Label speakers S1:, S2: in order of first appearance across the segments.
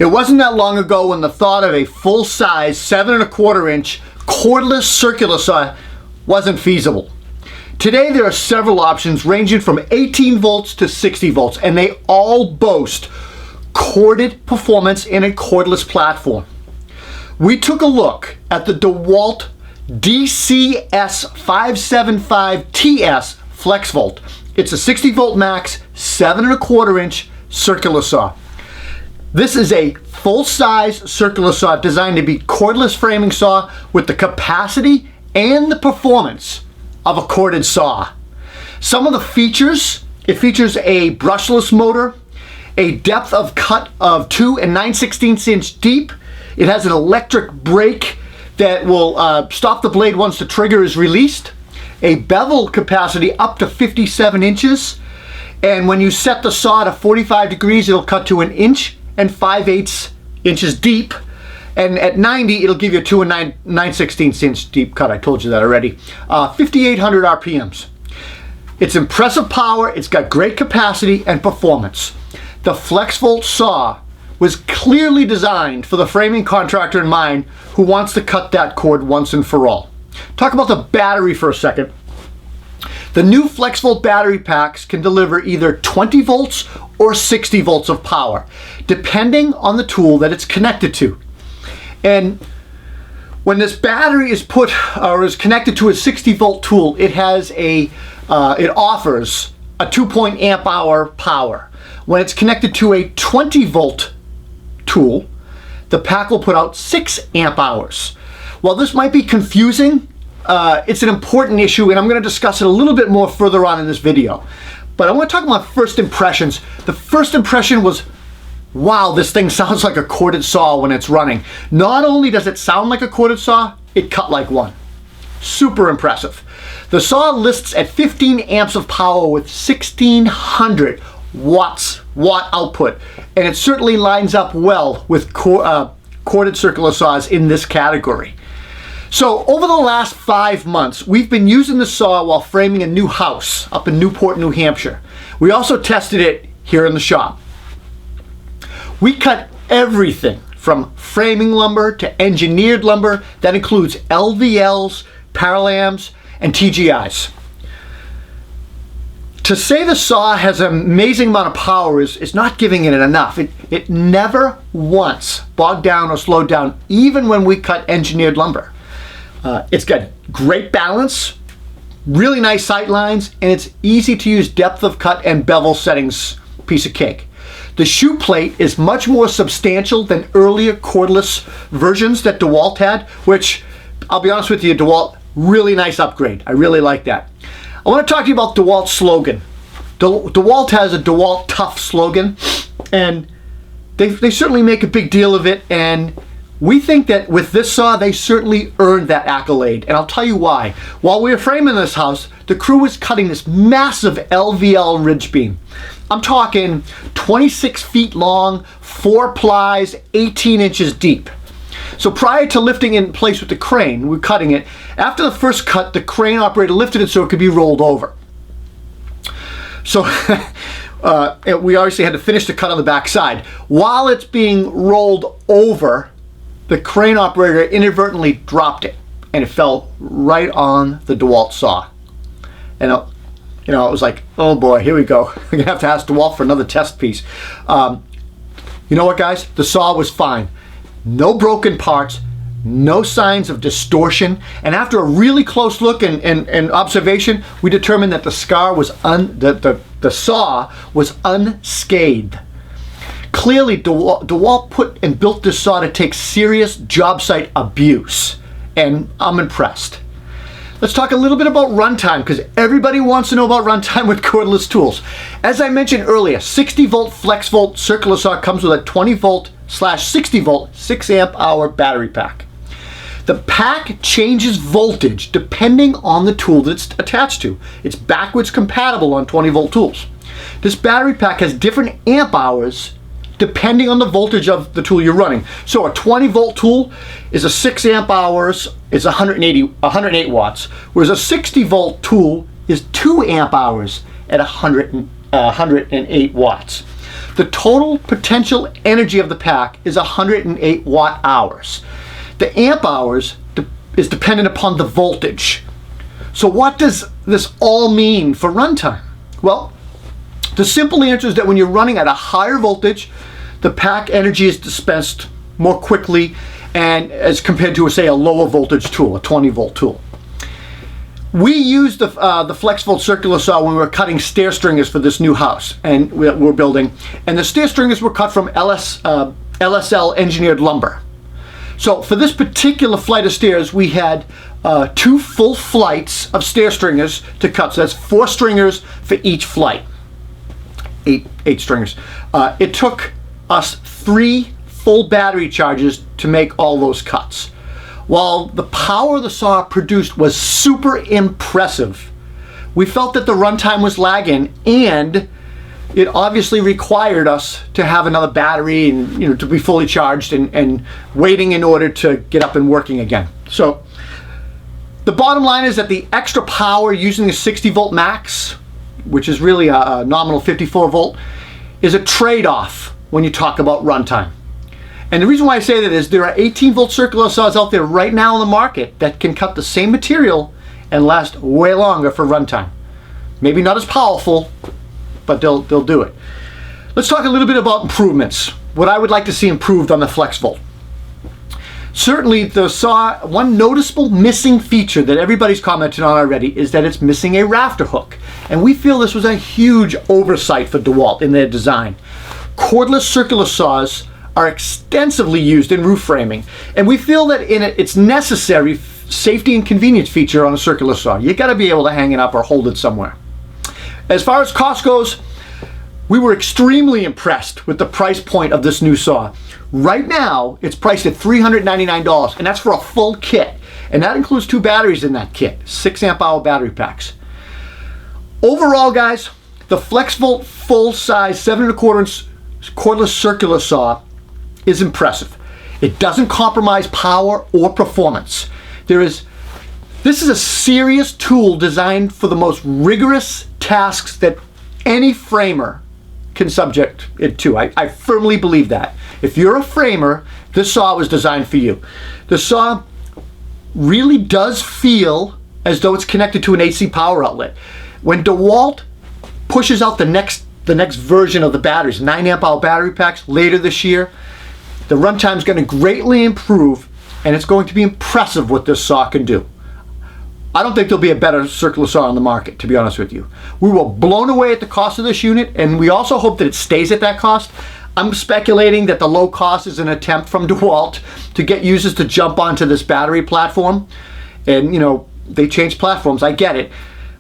S1: It wasn't that long ago when the thought of a full-size 7¼ inch cordless circular saw wasn't feasible. Today there are several options ranging from 18 volts to 60 volts, and they all boast corded performance in a cordless platform. We took a look at the DEWALT DCS575T2 FlexVolt. It's a 60 volt max, 7¼ inch circular saw. This is a full-size circular saw designed to be cordless framing saw with the capacity and the performance of a corded saw. Some of the features: it features a brushless motor, a depth of cut of 2 9/16 inch deep. It has an electric brake that will stop the blade once the trigger is released, a bevel capacity up to 57 inches, and when you set the saw to 45 degrees, it'll cut to 1 5/8 inches deep, and at 90 it'll give you a 2 9/16 inch deep cut. I told you that already. 5,800 RPMs. It's impressive power, it's got great capacity and performance. The FlexVolt saw was clearly designed for the framing contractor in mind who wants to cut that cord once and for all. Talk about the battery for a second. The new FlexVolt battery packs can deliver either 20 volts or 60 volts of power, depending on the tool that it's connected to. And when this battery is put or is connected to a 60 volt tool, it offers a 2 amp hour power. When it's connected to a 20 volt tool, the pack will put out 6 amp hours. While this might be confusing, it's an important issue, and I'm going to discuss it a little bit more further on in this video. But I want to talk about first impressions. The first impression was, wow, this thing sounds like a corded saw when it's running. Not only does it sound like a corded saw, it cut like one. Super impressive. The saw lists at 15 amps of power with 1,600 watt output, and it certainly lines up well with corded circular saws in this category. So over the last 5 months, we've been using the saw while framing a new house up in Newport, New Hampshire. We also tested it here in the shop. We cut everything from framing lumber to engineered lumber. That includes LVLs, Paralams, and TGIs. To say the saw has an amazing amount of power is not giving it enough. It never once bogged down or slowed down, even when we cut engineered lumber. It's got great balance, really nice sight lines, and it's easy to use depth of cut and bevel settings. Piece of cake. The shoe plate is much more substantial than earlier cordless versions that DEWALT had, which, I'll be honest with you, DEWALT, really nice upgrade. I really like that. I want to talk to you about DEWALT's slogan. DEWALT has a DEWALT Tough slogan, and they certainly make a big deal of it, and we think that with this saw, they certainly earned that accolade, and I'll tell you why. While we were framing this house, the crew was cutting this massive LVL ridge beam. I'm talking 26 feet long, 4 plies, 18 inches deep. So prior to lifting it in place with the crane, we're cutting it. After the first cut, the crane operator lifted it so it could be rolled over. So we obviously had to finish the cut on the back side. While it's being rolled over, the crane operator inadvertently dropped it, and it fell right on the DEWALT saw. And it was like, oh boy, here we go. We're gonna have to ask DEWALT for another test piece. You know what, guys? The saw was fine. No broken parts, no signs of distortion, and after a really close look and observation, we determined that the saw was unscathed. Clearly, DEWALT put and built this saw to take serious job site abuse, and I'm impressed. Let's talk a little bit about runtime, because everybody wants to know about runtime with cordless tools. As I mentioned earlier, 60 volt FlexVolt circular saw comes with a 20 volt/60 volt 6 amp hour battery pack. The pack changes voltage depending on the tool that it's attached to. It's backwards compatible on 20 volt tools. This battery pack has different amp hours depending on the voltage of the tool you're running. So a 20 volt tool is a 6 amp hours, is 108 watts, whereas a 60 volt tool is 2 amp hours at 108 watts. The total potential energy of the pack is 108 watt-hours. The amp hours is dependent upon the voltage. So what does this all mean for runtime? Well, the simple answer is that when you're running at a higher voltage, the pack energy is dispensed more quickly and as compared to, say, a lower voltage tool, a 20-volt tool. We used the FlexVolt circular saw when we were cutting stair stringers for this new house and we're building, and the stair stringers were cut from LSL engineered lumber. So for this particular flight of stairs, we had 2 full flights of stair stringers to cut. So that's 4 stringers for each flight. 8 stringers. It took us 3 full battery charges to make all those cuts. While the power the saw produced was super impressive, we felt that the runtime was lagging, and it obviously required us to have another battery and to be fully charged and waiting in order to get up and working again. So the bottom line is that the extra power using the 60-volt max, which is really a nominal 54-volt, is a trade-off when you talk about runtime. And the reason why I say that is there are 18-volt circular saws out there right now in the market that can cut the same material and last way longer for runtime. Maybe not as powerful, but they'll do it. Let's talk a little bit about improvements. What I would like to see improved on the FlexVolt. Certainly the saw, one noticeable missing feature that everybody's commented on already is that it's missing a rafter hook. And we feel this was a huge oversight for DEWALT in their design. Cordless circular saws are extensively used in roof framing, and we feel that it's necessary safety and convenience feature on a circular saw. You got to be able to hang it up or hold it somewhere. As far as cost goes, we were extremely impressed with the price point of this new saw. Right now, it's priced at $399, and that's for a full kit. And that includes 2 batteries in that kit, 6 amp hour battery packs. Overall, guys, the FlexVolt full-size 7¼ inch cordless circular saw is impressive. It doesn't compromise power or performance. This is a serious tool designed for the most rigorous tasks that any framer can subject it to. I firmly believe that. If you're a framer, this saw was designed for you. The saw really does feel as though it's connected to an AC power outlet. When DEWALT pushes out the next version of the batteries, 9 amp hour battery packs later this year, the runtime is going to greatly improve, and it's going to be impressive what this saw can do. I don't think there'll be a better circular saw on the market, to be honest with you. We were blown away at the cost of this unit, and we also hope that it stays at that cost. I'm speculating that the low cost is an attempt from DEWALT to get users to jump onto this battery platform. And they change platforms, I get it.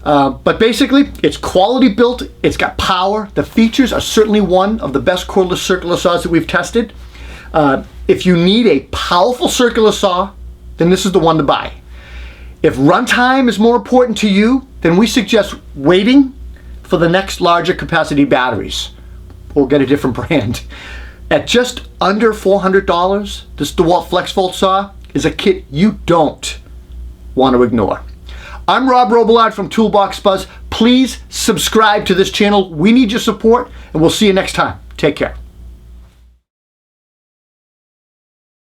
S1: But basically, it's quality built, it's got power. The features are certainly one of the best cordless circular saws that we've tested. If you need a powerful circular saw, then this is the one to buy. If runtime is more important to you, then we suggest waiting for the next larger capacity batteries, or get a different brand. At just under $400, this DEWALT FlexVolt saw is a kit you don't want to ignore. I'm Rob Robillard from Toolbox Buzz. Please subscribe to this channel. We need your support, and we'll see you next time. Take care.